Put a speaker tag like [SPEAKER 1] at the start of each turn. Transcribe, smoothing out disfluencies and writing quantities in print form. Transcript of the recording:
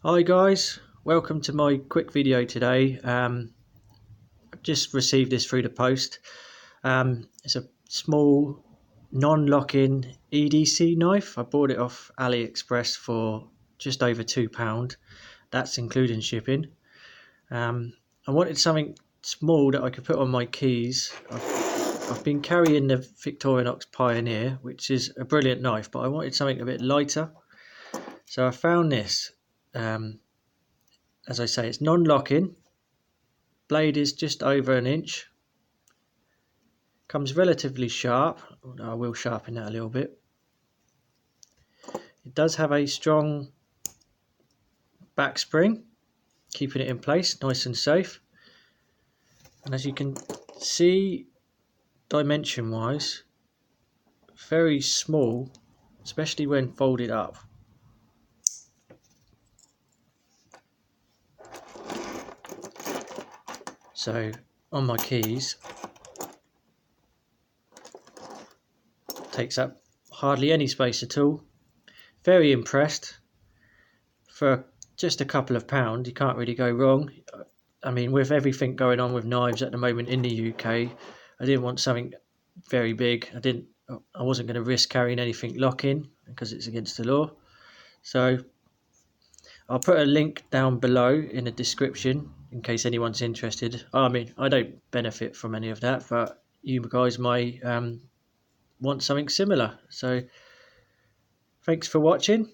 [SPEAKER 1] Hi guys, welcome to my quick video today. I've just received this through the post. It's a small non-lock-in EDC knife. I bought it off AliExpress for just over £2. That's including shipping. I wanted something small that I could put on my keys. I've been carrying the Victorinox Pioneer, which is a brilliant knife, but I wanted something a bit lighter. So I found this. As I say, it's non-lock-in. Blade is just over an inch. Comes relatively sharp. I will sharpen that a little bit. It does have a strong back spring, keeping it in place nice and safe. And as you can see, dimension wise, very small, especially when folded up. So on my keys, takes up hardly any space at all. Very impressed. For just a couple of pounds, you can't really go wrong. I mean, with everything going on with knives at the moment in the UK, I didn't want something very big. I wasn't going to risk carrying anything lock-in because it's against the law. So I'll put a link down below in the description in case anyone's interested. I mean, I don't benefit from any of that, but you guys may want something similar. So thanks for watching.